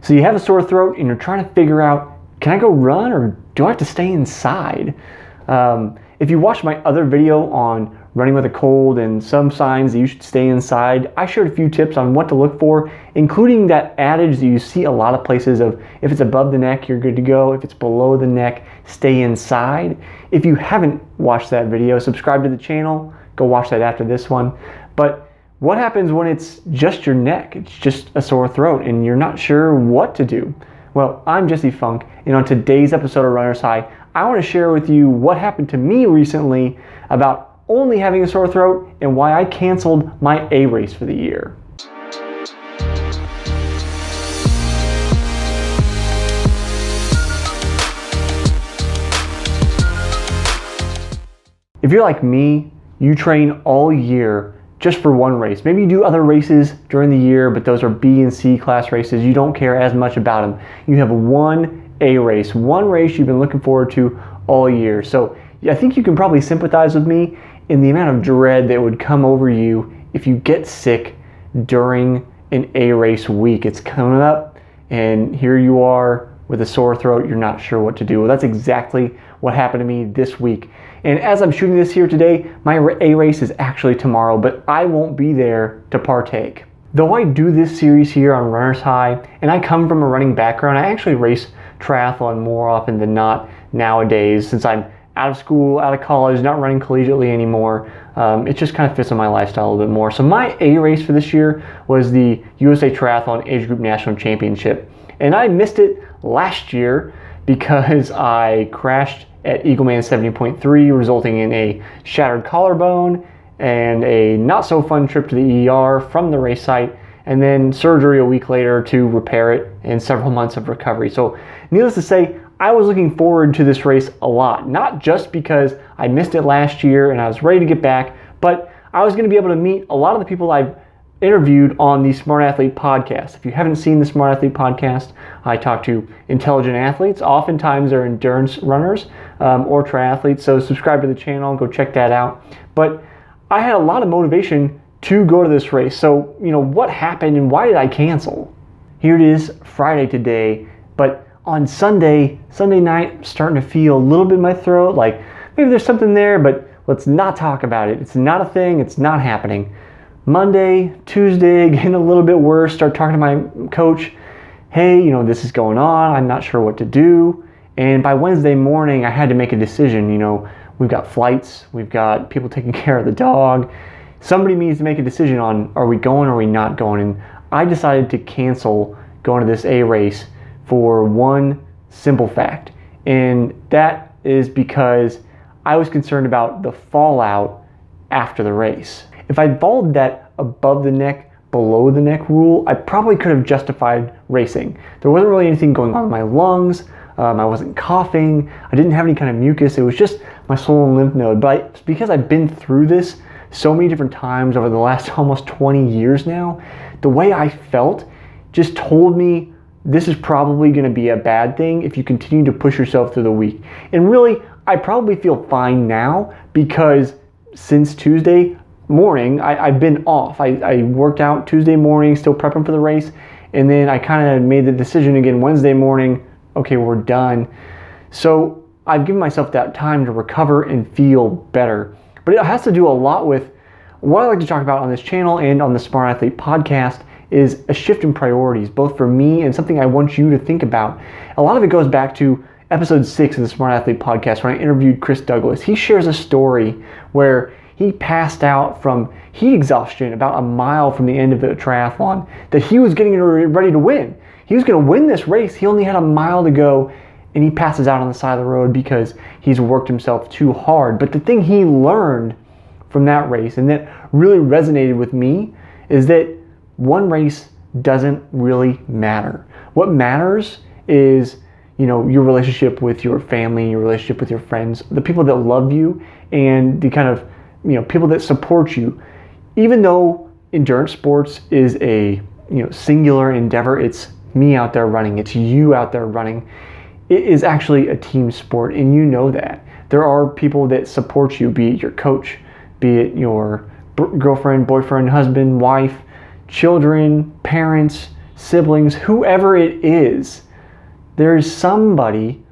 So you have a sore throat and you're trying to figure out, can I go run or do I have to stay inside? If you watch my other video on running with a cold and some signs that you should stay inside, I shared a few tips on what to look for, including that adage that you see a lot of places of if it's above the neck, you're good to go. If it's below the neck, stay inside. If you haven't watched that video, subscribe to the channel. Go watch that after this one. But what happens when it's just your neck? It's just a sore throat and you're not sure what to do. Well, I'm Jesse Funk, and on today's episode of Runner's High, I want to share with you what happened to me recently about only having a sore throat and why I canceled my A race for the year. If you're like me, you train all year just for one race. Maybe you do other races during the year, but those are B and C class races. You don't care as much about them. You have one A race, one race you've been looking forward to all year. So I think you can probably sympathize with me in the amount of dread that would come over you if you get sick during an A race week. It's coming up and here you are with a sore throat. You're not sure what to do. Well, that's exactly what happened to me this week. And as I'm shooting this here today, my A race is actually tomorrow, but I won't be there to partake. Though I do this series here on Runner's High, and I come from a running background, I actually race triathlon more often than not nowadays since I'm out of school, out of college, not running collegiately anymore. It just kind of fits in my lifestyle a little bit more. So my A race for this year was the USA Triathlon Age Group National Championship. And I missed it last year because I crashed at Eagleman 70.3, resulting in a shattered collarbone and a not so fun trip to the ER from the race site, and then surgery a week later to repair it and several months of recovery. So needless to say, I was looking forward to this race a lot, not just because I missed it last year and I was ready to get back, but I was going to be able to meet a lot of the people I've interviewed on the Smart Athlete podcast. If you haven't seen the Smart Athlete podcast, I talk to intelligent athletes. Oftentimes they're endurance runners or triathletes, so subscribe to the channel, go check that out. But I had a lot of motivation to go to this race. So, what happened and why did I cancel? Here it is, Friday today, but on Sunday night, I'm starting to feel a little bit in my throat, like maybe there's something there, but let's not talk about it. It's not a thing, it's not happening. Monday, Tuesday, getting a little bit worse, start talking to my coach. Hey, this is going on. I'm not sure what to do. And by Wednesday morning, I had to make a decision. We've got flights, we've got people taking care of the dog. Somebody needs to make a decision on, are we going or are we not going? And I decided to cancel going to this A race for one simple fact. And that is because I was concerned about the fallout after the race. If I followed that above the neck, below the neck rule, I probably could have justified racing. There wasn't really anything going on in my lungs. I wasn't coughing. I didn't have any kind of mucus. It was just my swollen lymph node. But because I've been through this so many different times over the last almost 20 years now, the way I felt just told me this is probably going to be a bad thing if you continue to push yourself through the week. And really, I probably feel fine now because since Tuesday morning, I've been off. I worked out Tuesday morning, still prepping for the race, and then I kind of made the decision again Wednesday morning, okay, we're done. So I've given myself that time to recover and feel better. But it has to do a lot with what I like to talk about on this channel and on the Smart Athlete podcast is a shift in priorities, both for me and something I want you to think about. A lot of it goes back to episode 6 of the Smart Athlete podcast when I interviewed Chris Douglas. He shares a story where he passed out from heat exhaustion about a mile from the end of the triathlon that he was getting ready to win. He was going to win this race. He only had a mile to go, and he passes out on the side of the road because he's worked himself too hard. But the thing he learned from that race, and that really resonated with me, is that one race doesn't really matter. What matters is, your relationship with your family, your relationship with your friends, the people that love you, and the kind of people that support you. Even though endurance sports is a singular endeavor, it's me out there running, it's you out there running. It is actually a team sport, and you know that. There are people that support you, be it your coach, be it your girlfriend, boyfriend, husband, wife, children, parents, siblings, whoever it is, there's somebody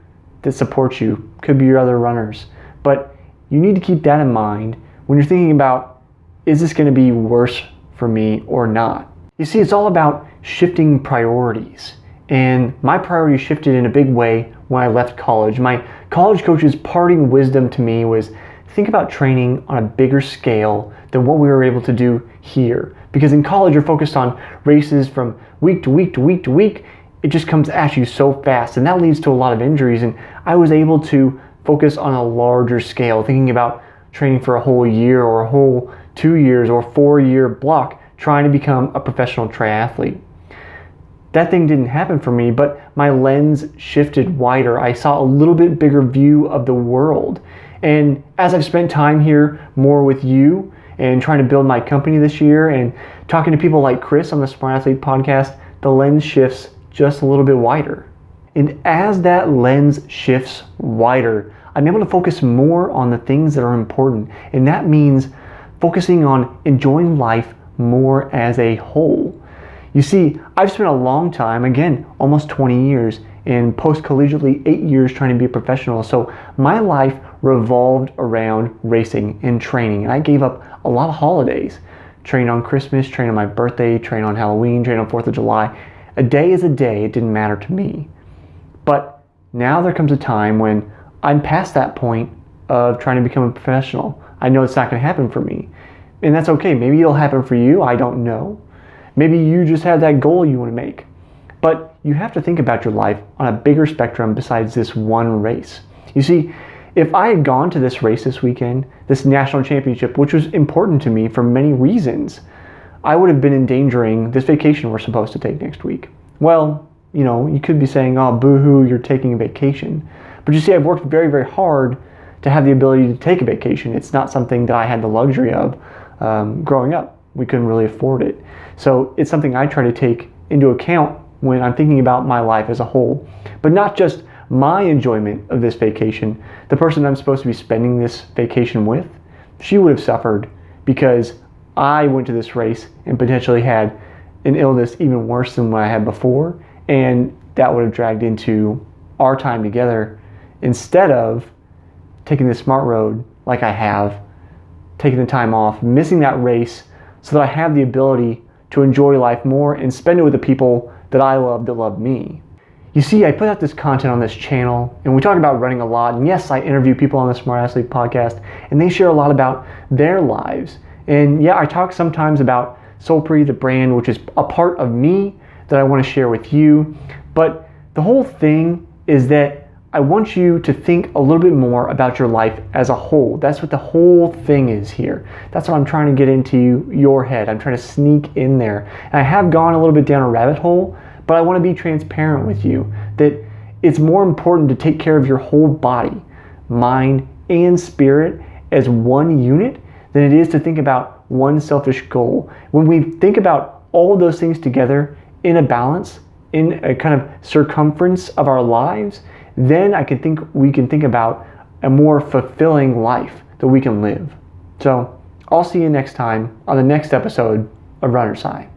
that supports you. Could be your other runners. But you need to keep that in mind when you're thinking about, is this going to be worse for me or not? You see, it's all about shifting priorities. And my priorities shifted in a big way when I left college. My college coach's parting wisdom to me was, think about training on a bigger scale than what we were able to do here. Because in college, you're focused on races from week to week to week to week. It just comes at you so fast, and that leads to a lot of injuries. And I was able to focus on a larger scale, thinking about training for a whole year or a whole 2 years or 4-year block, trying to become a professional triathlete. That thing didn't happen for me, but my lens shifted wider. I saw a little bit bigger view of the world. And as I've spent time here more with you and trying to build my company this year and talking to people like Chris on the Smart Athlete podcast, the lens shifts just a little bit wider. And as that lens shifts wider, I'm able to focus more on the things that are important. And that means focusing on enjoying life more as a whole. You see, I've spent a long time, again, almost 20 years, and post-collegiately 8 years trying to be a professional. So my life revolved around racing and training. And I gave up a lot of holidays. Train on Christmas, train on my birthday, train on Halloween, train on 4th of July. A day is a day, it didn't matter to me. But now there comes a time when I'm past that point of trying to become a professional. I know it's not going to happen for me. And that's okay. Maybe it'll happen for you. I don't know. Maybe you just have that goal you want to make. But you have to think about your life on a bigger spectrum besides this one race. You see, if I had gone to this race this weekend, this national championship, which was important to me for many reasons, I would have been endangering this vacation we're supposed to take next week. Well, you know, you could be saying, oh, boo-hoo, you're taking a vacation. But you see, I've worked very, very hard to have the ability to take a vacation. It's not something that I had the luxury of growing up. We couldn't really afford it. So it's something I try to take into account when I'm thinking about my life as a whole. But not just my enjoyment of this vacation. The person I'm supposed to be spending this vacation with, she would have suffered because I went to this race and potentially had an illness even worse than what I had before, and that would have dragged into our time together instead of taking the smart road like I have, taking the time off, missing that race so that I have the ability to enjoy life more and spend it with the people that I love that love me. You see, I put out this content on this channel, and we talk about running a lot, and yes, I interview people on the Smart Athlete podcast, and they share a lot about their lives. And yeah, I talk sometimes about Solpre, the brand, which is a part of me that I want to share with you. But the whole thing is that I want you to think a little bit more about your life as a whole. That's what the whole thing is here. That's what I'm trying to get into your head. I'm trying to sneak in there. And I have gone a little bit down a rabbit hole, but I want to be transparent with you that it's more important to take care of your whole body, mind, and spirit as one unit than it is to think about one selfish goal. When we think about all of those things together in a balance, in a kind of circumference of our lives, then we can think about a more fulfilling life that we can live. So I'll see you next time on the next episode of Runner's High.